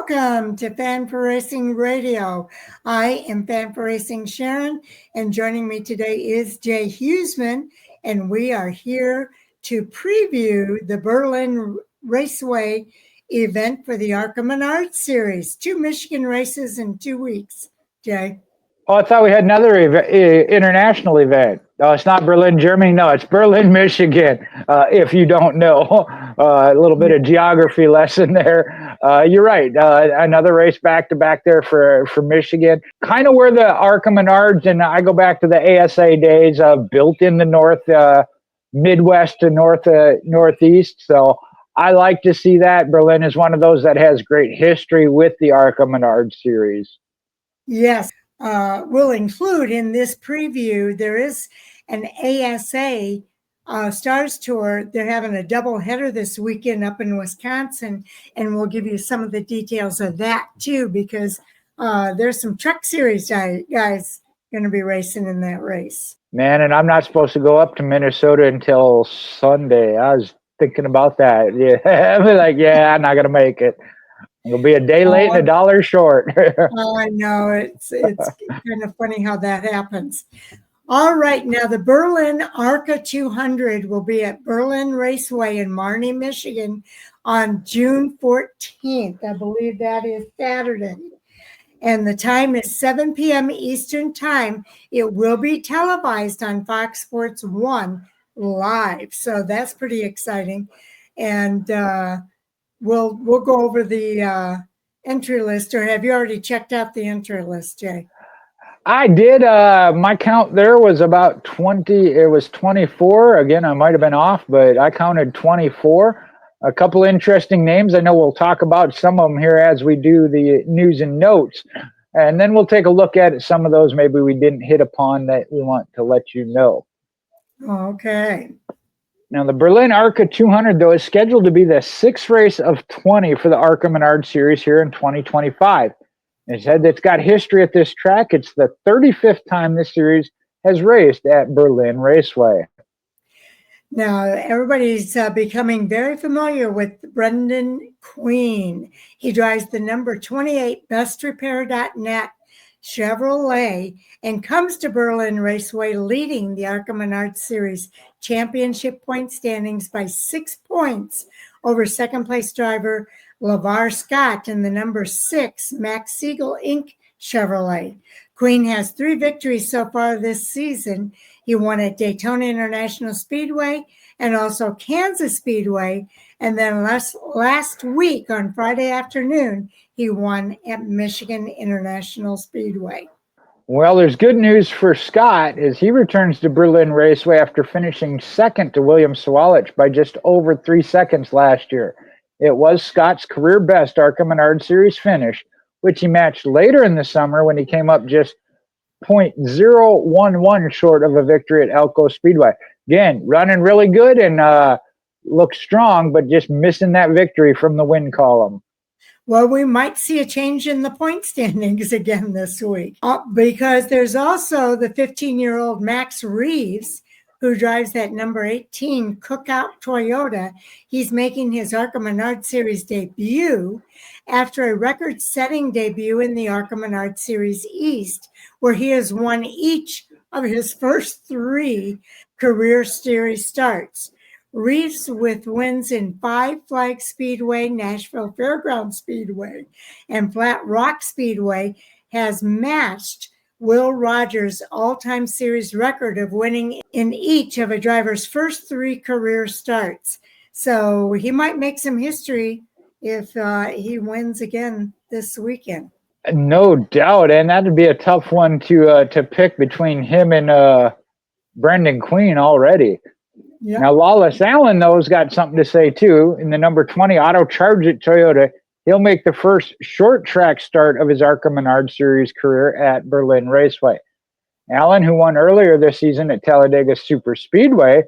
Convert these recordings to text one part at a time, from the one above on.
Welcome to Fan for Racing Radio. I am Fan for Racing Sharon, and joining me today is Jay Huseman, and we are here to preview the Berlin Raceway event for the ARCA Menards series. 2 Michigan races in 2 weeks. Jay? Oh, I thought we had another international event. Oh, it's not Berlin, Germany. No, it's Berlin, Michigan. If you don't know, a little bit of geography lesson there. You're right. Another race back to back there for Michigan. Kind of where the ARCA Menards, and I go back to the ASA days, built in the north, Midwest to northeast. So I like to see that. Berlin is one of those that has great history with the ARCA Menards series. Yes. We'll include in this preview, there is an ASA Stars Tour. They're having a double header this weekend up in Wisconsin, and we'll give you some of the details of that too, because there's some truck series guys going to be racing in that race. Man, and I'm not supposed to go up to Minnesota until Sunday. I was thinking about that. Yeah, I'm like, yeah, I'm not going to make it. It'll be a day late and $1 short. I know. It's kind of funny how that happens. All right. Now, the Berlin ARCA 200 will be at Berlin Raceway in Marne, Michigan on June 14th. I believe that is Saturday. And the time is 7 p.m. Eastern Time. It will be televised on Fox Sports 1 live. So that's pretty exciting. And We'll go over the entry list, or have you already checked out the entry list, Jay? I did. My count there was about 20. It was 24. Again, I might have been off, but I counted 24. A couple interesting names. I know we'll talk about some of them here as we do the news and notes. And then we'll take a look at some of those maybe we didn't hit upon that we want to let you know. Okay. Now, the Berlin ARCA 200, though, is scheduled to be the 6th race of 20 for the ARCA Menards series here in 2025. It said it's got history at this track. It's the 35th time this series has raced at Berlin Raceway. Now, everybody's becoming very familiar with Brendan Queen. He drives the number 28 bestrepair.net Chevrolet and comes to Berlin Raceway leading the ARCA Menards Series championship point standings by 6 points over second place driver LeVar Scott in the number 6 Max Siegel Inc. Chevrolet. Queen has 3 victories so far this season. He won at Daytona International Speedway and also Kansas Speedway. And then last week on Friday afternoon, he won at Michigan International Speedway. Well, there's good news for Scott as he returns to Berlin Raceway after finishing second to William Sawalich by just over 3 seconds last year. It was Scott's career best ARCA Menards Series finish, which he matched later in the summer when he came up just 0.011 short of a victory at Elko Speedway. Again, running really good and looks strong, but just missing that victory from the win column. Well, we might see a change in the point standings again this week because there's also the 15-year-old Max Reeves, who drives that number 18 Cookout Toyota. He's making his ARCA Menards Series debut after a record-setting debut in the ARCA Menards Series East, where he has won each of his first 3 career series starts. Reeves, with wins in 5 Flag Speedway, Nashville Fairgrounds Speedway, and Flat Rock Speedway, has matched Will Rogers' all-time series record of winning in each of a driver's first 3 career starts. So he might make some history if he wins again this weekend. No doubt, and that'd be a tough one to pick between him and Brendan Queen already. Yep. Now, Lawless Allen, though, has got something to say, too. In the number 20 Auto Charge It Toyota, he'll make the first short track start of his ARCA Menards Series career at Berlin Raceway. Allen, who won earlier this season at Talladega Super Speedway,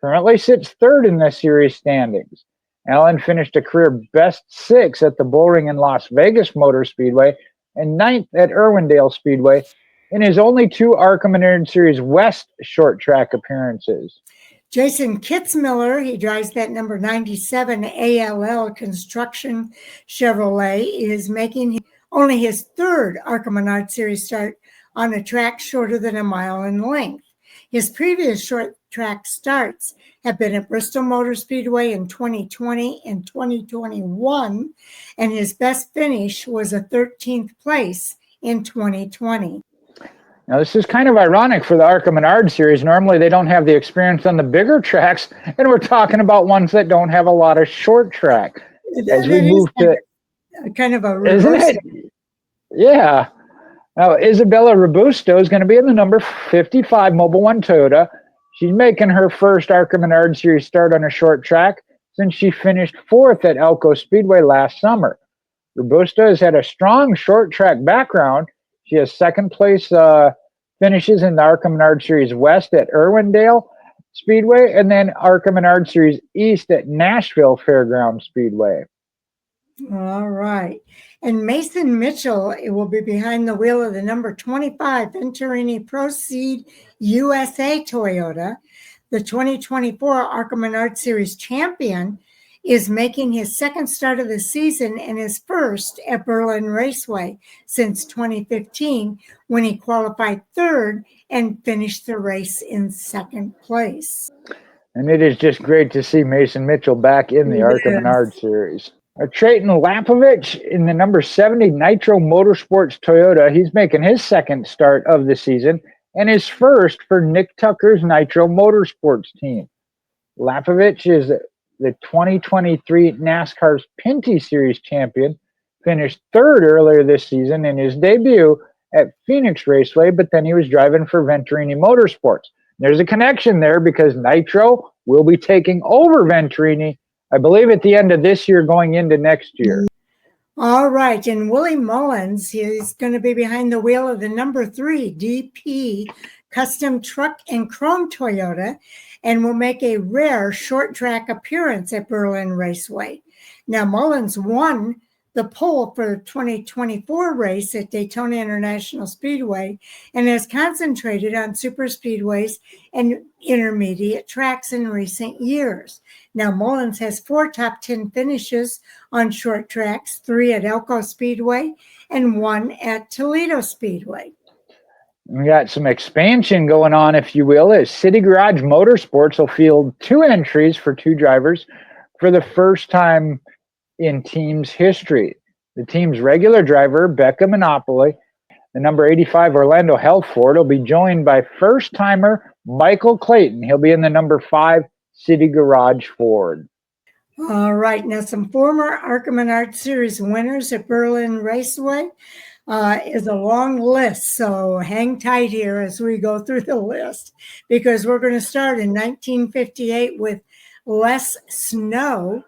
currently sits 3rd in the series standings. Allen finished a career best 6 at the Bullring and Las Vegas Motor Speedway and 9th at Irwindale Speedway in his only 2 ARCA Menards Series West short track appearances. Jason Kitzmiller, he drives that number 97 ALL Construction Chevrolet, is making only his third ARCA Menards Series start on a track shorter than a mile in length. His previous short track starts have been at Bristol Motor Speedway in 2020 and 2021, and his best finish was a 13th place in 2020. Now, this is kind of ironic for the ARCA Menards series. Normally, they don't have the experience on the bigger tracks, and we're talking about ones that don't have a lot of short track. As we move to kind of a reverse. Isn't it? Yeah. Now, Isabella Robusto is going to be in the number 55 Mobil 1 Toyota. She's making her first ARCA Menards series start on a short track since she finished fourth at Elko Speedway last summer. Robusto has had a strong short track background. She has second place finishes in the ARCA Menards Series West at Irwindale Speedway, and then ARCA Menards Series East at Nashville Fairground Speedway. All right. And Mason Mitchell, it will be behind the wheel of the number 25 Venturini Proceed USA Toyota. The 2024 ARCA Menards Series champion is making his second start of the season and his first at Berlin Raceway since 2015, when he qualified third and finished the race in second place. And it is just great to see Mason Mitchell back in the ARCA Menards Series. Trayton Lapovich in the number 70 Nitro Motorsports Toyota. He's making his second start of the season and his first for Nick Tucker's Nitro Motorsports team. Lapovich is the 2023 NASCAR's Pinty Series champion, finished third earlier this season in his debut at Phoenix Raceway, but then he was driving for Venturini Motorsports. There's a connection there because Nitro will be taking over Venturini, I believe, at the end of this year going into next year. All right. And Willie Mullins, he's going to be behind the wheel of the number 3 DP Custom Truck and Chrome Toyota and will make a rare short track appearance at Berlin Raceway. Now, Mullins won the pole for the 2024 race at Daytona International Speedway and has concentrated on super speedways and intermediate tracks in recent years. Now, Mullins has 4 top 10 finishes on short tracks, 3 at Elko Speedway and 1 at Toledo Speedway. We got some expansion going on, if you will, as City Garage Motorsports will field 2 entries for 2 drivers for the first time in team's history. The team's regular driver, Becca Monopoly, the number 85 Orlando Helford, will be joined by first-timer Michael Clayton. He'll be in the number 5 City Garage Ford. All right. Now, some former ARCA Menards Series winners at Berlin Raceway is a long list. So hang tight here as we go through the list, because we're going to start in 1958 with Les Snow.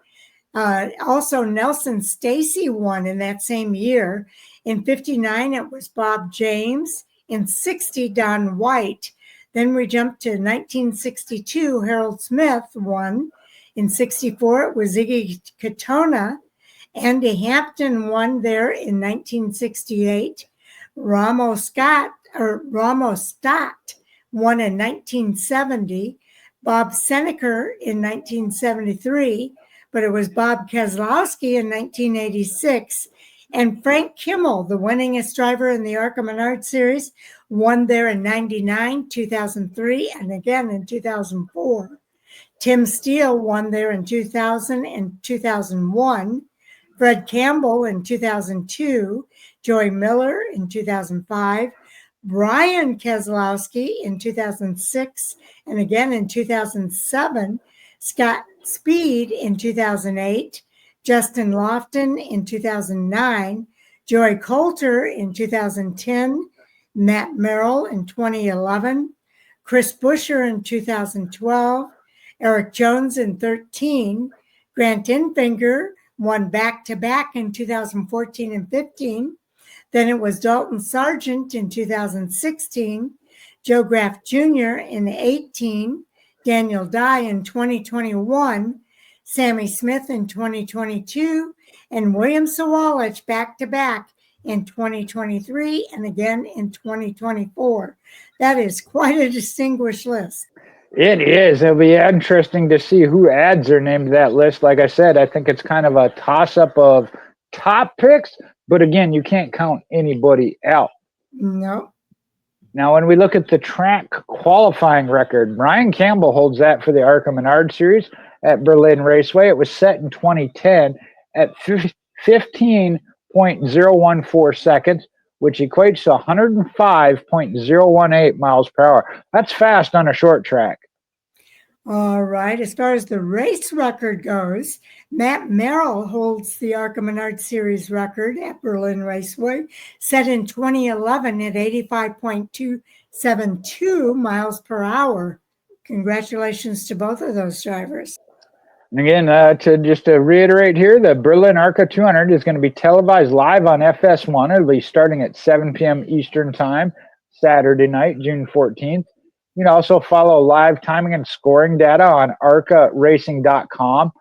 Also, Nelson Stacy won in that same year. In 59, it was Bob James. In 60, Don White. Then we jumped to 1962, Harold Smith won. In 64, it was Ziggy Katona. Andy Hampton won there in 1968. Ramos Stott won in 1970. Bob Seneker in 1973, but it was Bob Keselowski in 1986. And Frank Kimmel, the winningest driver in the ARCA Menards Series, won there in 99, 2003, and again in 2004. Tim Steele won there in 2000 and 2001. Fred Campbell in 2002. Joey Miller in 2005. Brian Keselowski in 2006 and again in 2007. Scott Speed in 2008. Justin Lofton in 2009, Joey Coulter in 2010, Matt Merrill in 2011, Chris Buescher in 2012, Eric Jones in 2013, Grant Enfinger won back-to-back in 2014 and 15. Then it was Dalton Sargent in 2016, Joe Graff Jr. in 2018, Daniel Dye in 2021, Sammy Smith in 2022, and William Sawalich back-to-back in 2023 and again in 2024. That is quite a distinguished list. It is. It'll be interesting to see who adds their name to that list. Like I said, I think it's kind of a toss-up of top picks, but again, you can't count anybody out. No. Now, when we look at the track qualifying record, Brian Campbell holds that for the ARCA Menards series at Berlin Raceway. It was set in 2010 at 15.014 seconds, which equates to 105.018 miles per hour. That's fast on a short track. All right. As far as the race record goes, Matt Merrill holds the ARCA Menards Series record at Berlin Raceway, set in 2011 at 85.272 miles per hour. Congratulations to both of those drivers. And again, to reiterate here, the Berlin ARCA 200 is going to be televised live on FS1. It'll be starting at 7 p.m. Eastern Time, Saturday night, June 14th. You can also follow live timing and scoring data on arcaracing.com,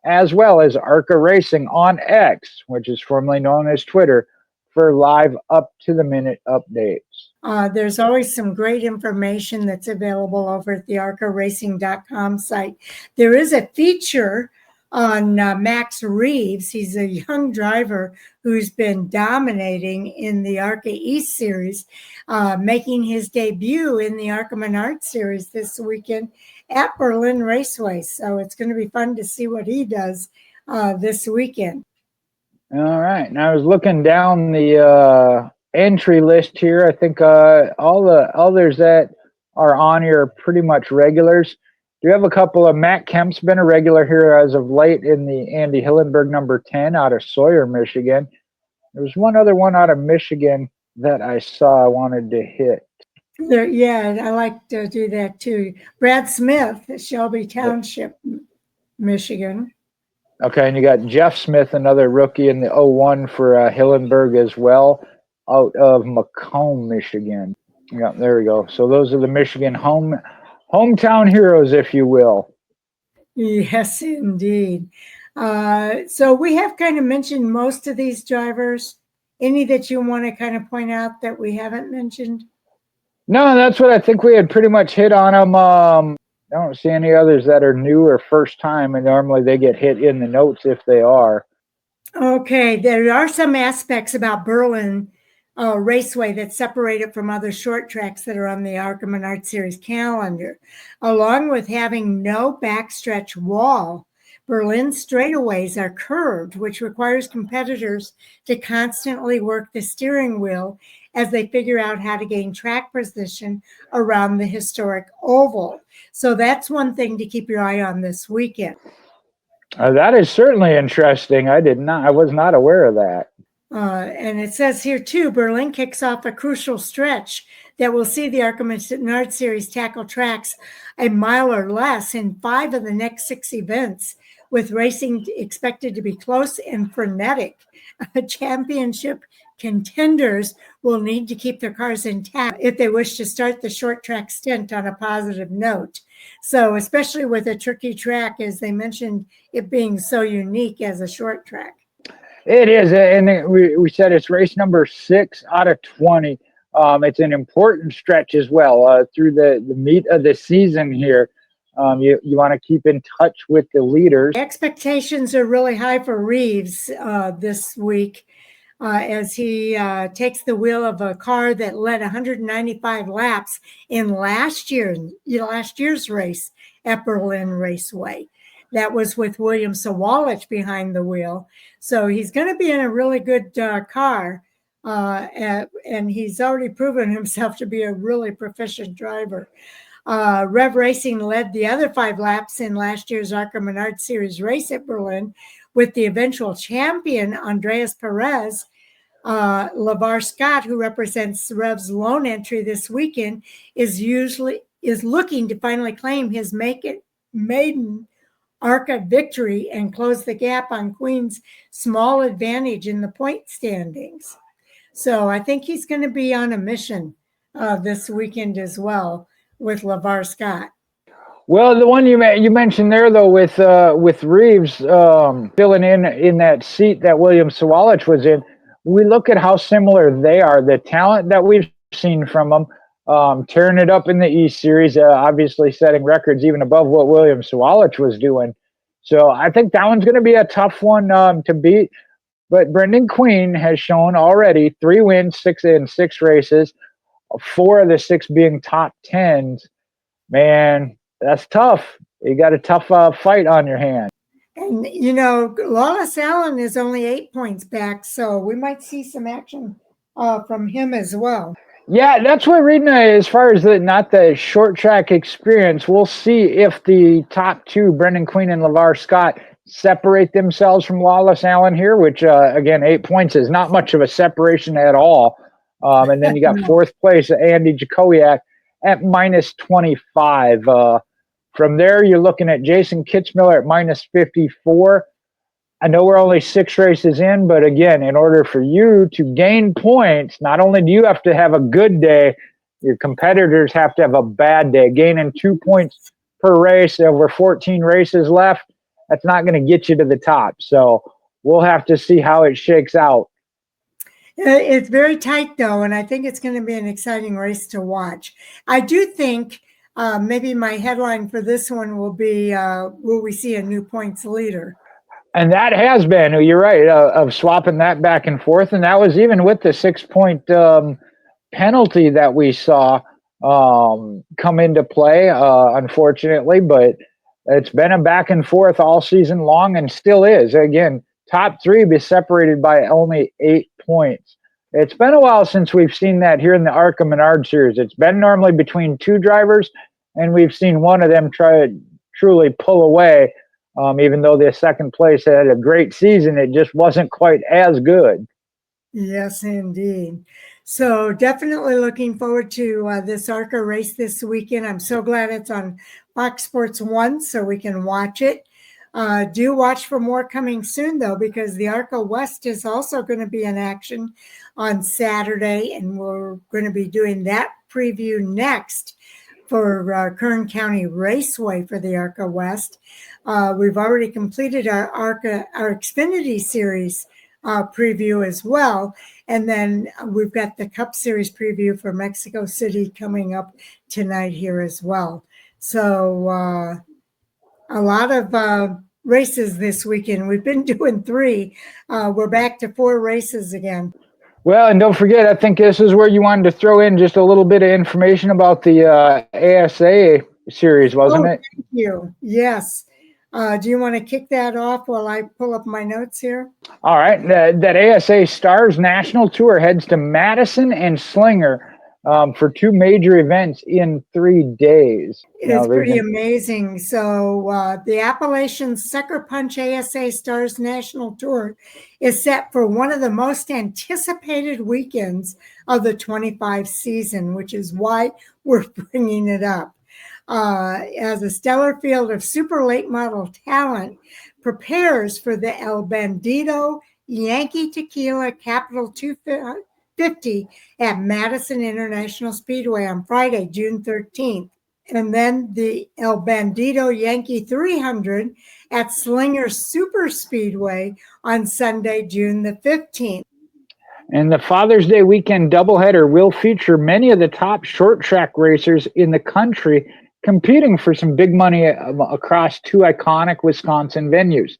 as well as ARCA Racing on X, which is formerly known as Twitter, for live up-to-the-minute updates. There's always some great information that's available over at the arcaracing.com site. There is a feature on Max Reeves. He's a young driver who's been dominating in the ARCA East Series, making his debut in the ARCA Menards Series this weekend at Berlin Raceway. So it's going to be fun to see what he does this weekend. All right. Now I was looking down the entry list here. I think all the others that are on here are pretty much regulars. Do you have a couple of Matt Kemp's been a regular here as of late in the Andy Hillenberg number 10 out of Sawyer, Michigan. There was one other one out of Michigan that I saw I wanted to hit. Yeah, I like to do that too. Brad Smith, Shelby Township, Michigan. Okay, and you got Jeff Smith, another rookie in the 01 for Hillenberg as well, out of Macomb, Michigan. Yeah, there we go. So those are the Michigan hometown heroes, if you will. Yes, indeed. So we have kind of mentioned most of these drivers. Any that you want to kind of point out that we haven't mentioned? No, that's what I think we had pretty much hit on them. I don't see any others that are new or first time, and normally they get hit in the notes if they are. Okay, there are some aspects about Berlin Raceway that separate it from other short tracks that are on the ARCA Menards Series calendar. Along with having no backstretch wall, Berlin straightaways are curved, which requires competitors to constantly work the steering wheel as they figure out how to gain track position around the historic oval. So that's one thing to keep your eye on this weekend. That is certainly interesting. I was not aware of that. And it says here too, Berlin kicks off a crucial stretch that will see the ARCA Menards Series tackle tracks a mile or less in 5 of the next 6 events, with racing expected to be close and frenetic. Championship contenders will need to keep their cars intact if they wish to start the short track stint on a positive note. So especially with a tricky track, as they mentioned, it being so unique as a short track. It is, and we said it's race number 6 out of 20. It's an important stretch as well through the meat of the season here. You want to keep in touch with the leaders. Expectations are really high for Reeves this week as he takes the wheel of a car that led 195 laps in last year's race at Berlin Raceway. That was with William Sawalich behind the wheel. So he's going to be in a really good car. And he's already proven himself to be a really proficient driver. Rev Racing led the other 5 laps in last year's ARCA Menards Series race at Berlin, with the eventual champion, Andreas Perez. LeVar Scott, who represents Rev's lone entry this weekend, is looking to finally claim his maiden ARCA victory and close the gap on Queen's small advantage in the point standings. So I think he's going to be on a mission this weekend as well with LeVar Scott. Well, the one you mentioned there, though, with Reeves filling in that seat that William Sawalich was in, we look at how similar they are. The talent that we've seen from them, tearing it up in the East Series, obviously setting records even above what William Sawalich was doing. So I think that one's going to be a tough one to beat. But Brendan Queen has shown already 3 wins, 6 in 6 races, 4 of the 6 being top 10s. Man, that's tough. You got a tough fight on your hands. And, you know, Lawless Allen is only 8 points back, so we might see some action from him as well. Yeah, that's what reading as far as not the short track experience. We'll see if the top 2, Brendan Queen and LeVar Scott, separate themselves from Lawless Allen here, which, again, 8 points is not much of a separation at all. And then you got 4th place, Andy Jakowiak at minus 25. From there, you're looking at Jason Kitzmiller at minus 54. I know we're only 6 races in, but again, in order for you to gain points, not only do you have to have a good day, your competitors have to have a bad day. Gaining 2 points per race over 14 races left, that's not going to get you to the top. So we'll have to see how it shakes out. It's very tight, though, and I think it's going to be an exciting race to watch. I do think maybe my headline for this one will be, will we see a new points leader? And that has been, you're right, of swapping that back and forth. And that was even with the 6-point penalty that we saw come into play, unfortunately. But it's been a back and forth all season long and still is. Again, top 3 be separated by only 8 points. It's been a while since we've seen that here in the ARCA Menards series. It's been normally between 2 drivers, and we've seen one of them try to truly pull away. Even though the 2nd place had a great season, it just wasn't quite as good. Yes, indeed. So definitely looking forward to this ARCA race this weekend. I'm so glad it's on Fox Sports 1 so we can watch it. Do watch for more coming soon, though, because the ARCA West is also going to be in action on Saturday, and we're going to be doing that preview next for Kern County Raceway for the ARCA West. We've already completed our Xfinity Series preview as well. And then we've got the Cup Series preview for Mexico City coming up tonight here as well. So a lot of races this weekend. We've been doing 3. We're back to 4 races again. Well, and don't forget, I think this is where you wanted to throw in just a little bit of information about the ASA series, wasn't it? Thank you. Yes. Do you want to kick that off while I pull up my notes here? All right. That ASA Stars National Tour heads to Madison and Slinger for 2 major events in 3 days. It's pretty amazing. So the Appalachian Sucker Punch ASA Stars National Tour is set for one of the most anticipated weekends of the 25 season, which is why we're bringing it up. As a stellar field of super late model talent prepares for the El Bandito Yankee Tequila Capital 250 at Madison International Speedway on Friday, June 13th. And then the El Bandito Yankee 300 at Slinger Super Speedway on Sunday, June the 15th. And the Father's Day weekend doubleheader will feature many of the top short track racers in the country competing for some big money across 2 iconic Wisconsin venues.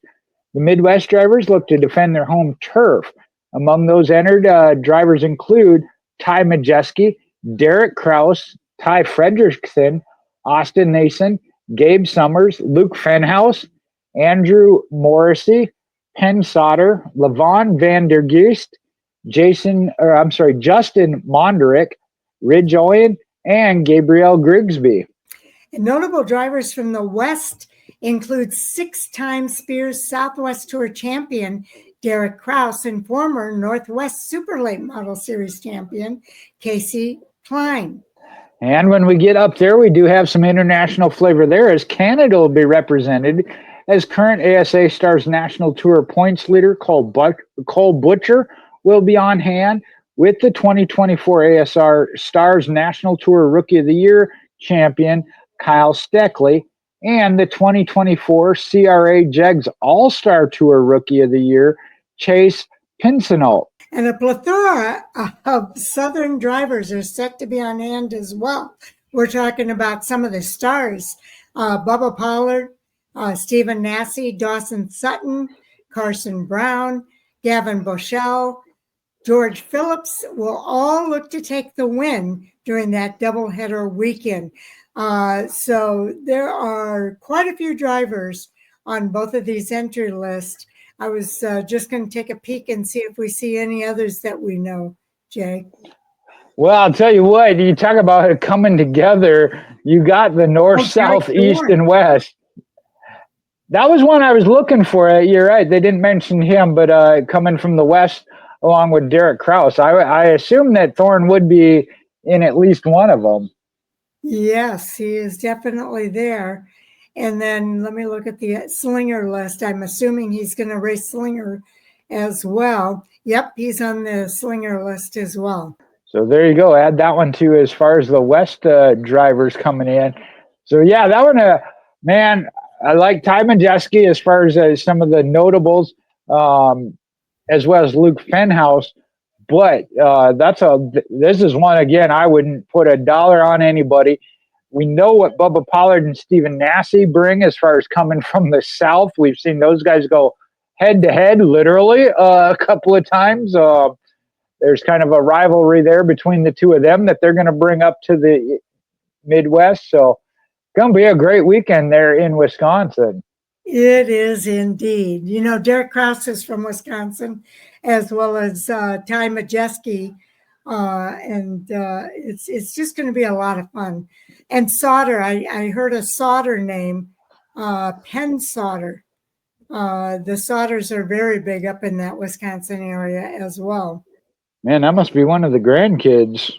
The Midwest drivers look to defend their home turf. Among those entered, drivers include Ty Majeski, Derek Kraus, Ty Fredrickson, Austin Nason, Gabe Summers, Luke Fenhouse, Andrew Morrissey, Penn Sauter, Levon van der Geest, Justin Monderick, Ridge Owen, and Gabriel Grigsby. And notable drivers from the West include 6-time Spears Southwest Tour champion Derek Kraus and former Northwest Super Late Model Series champion Casey Klein. And when we get up there, we do have some international flavor there, as Canada will be represented as current ASA Stars National Tour points leader Cole Butcher will be on hand with the 2024 ASR Stars National Tour Rookie of the Year champion Kyle Steckley and the 2024 CRA Jegs All-Star Tour Rookie of the Year Chase Pincinel. And a plethora of Southern drivers are set to be on hand as well. We're talking about some of the stars, Bubba Pollard, Stephen Nasse, Dawson Sutton, Carson Brown, Gavin Boschell, George Phillips will all look to take the win during that doubleheader weekend. So there are quite a few drivers on both of these entry lists. I was just going to take a peek and see if we see any others that we know, Jay. Well, I'll tell you what, you talk about it coming together. You got the north, south, east, and west. That was one I was looking for. You're right. They didn't mention him, but coming from the west, along with Derek Kraus, I assume that Thorne would be in at least one of them. Yes, he is definitely there. And then let me look at the Slinger list. I'm assuming he's going to race Slinger as well. Yep, he's on the Slinger list as well. So there you go. Add that one too as far as the West drivers coming in. So yeah, that one, man, I like Ty Majeski as far as some of the notables, as well as Luke Fenhouse. But this is one, again, I wouldn't put $1 on anybody. We know what Bubba Pollard and Stephen Nasse bring as far as coming from the South. We've seen those guys go head to head, literally, a couple of times. There's kind of a rivalry there between the two of them that they're going to bring up to the Midwest. So it's going to be a great weekend there in Wisconsin. It is indeed. You know, Derek Kraus is from Wisconsin, as well as Ty Majeski. And it's just going to be a lot of fun. And Sauter, I heard a Sauter name, Penn Sauter. The Sauters are very big up in that Wisconsin area as well. Man, that must be one of the grandkids.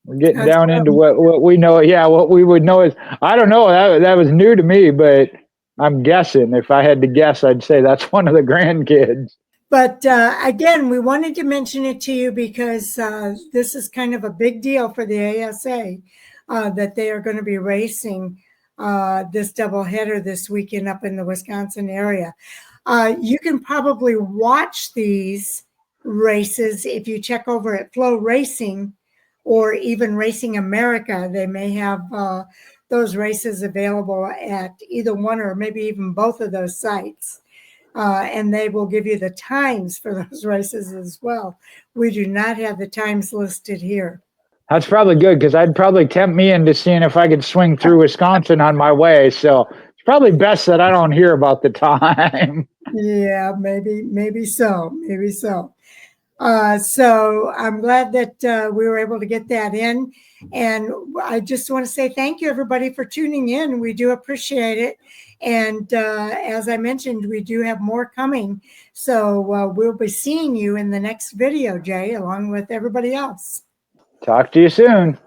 We're getting down into what we know. Yeah, what we would know is, I don't know. That was new to me, but I'm guessing. If I had to guess, I'd say that's one of the grandkids. But again, we wanted to mention it to you because this is kind of a big deal for the ASA that they are going to be racing this doubleheader this weekend up in the Wisconsin area. You can probably watch these races if you check over at Flow Racing or even Racing America. They may have those races available at either one or maybe even both of those sites. And they will give you the times for those races as well. We do not have the times listed here. That's probably good because I'd probably tempt me into seeing if I could swing through Wisconsin on my way. So it's probably best that I don't hear about the time. Yeah, maybe so. So I'm glad that we were able to get that in. And I just want to say thank you, everybody, for tuning in. We do appreciate it. And as I mentioned, we do have more coming. So we'll be seeing you in the next video, Jay, along with everybody else. Talk to you soon.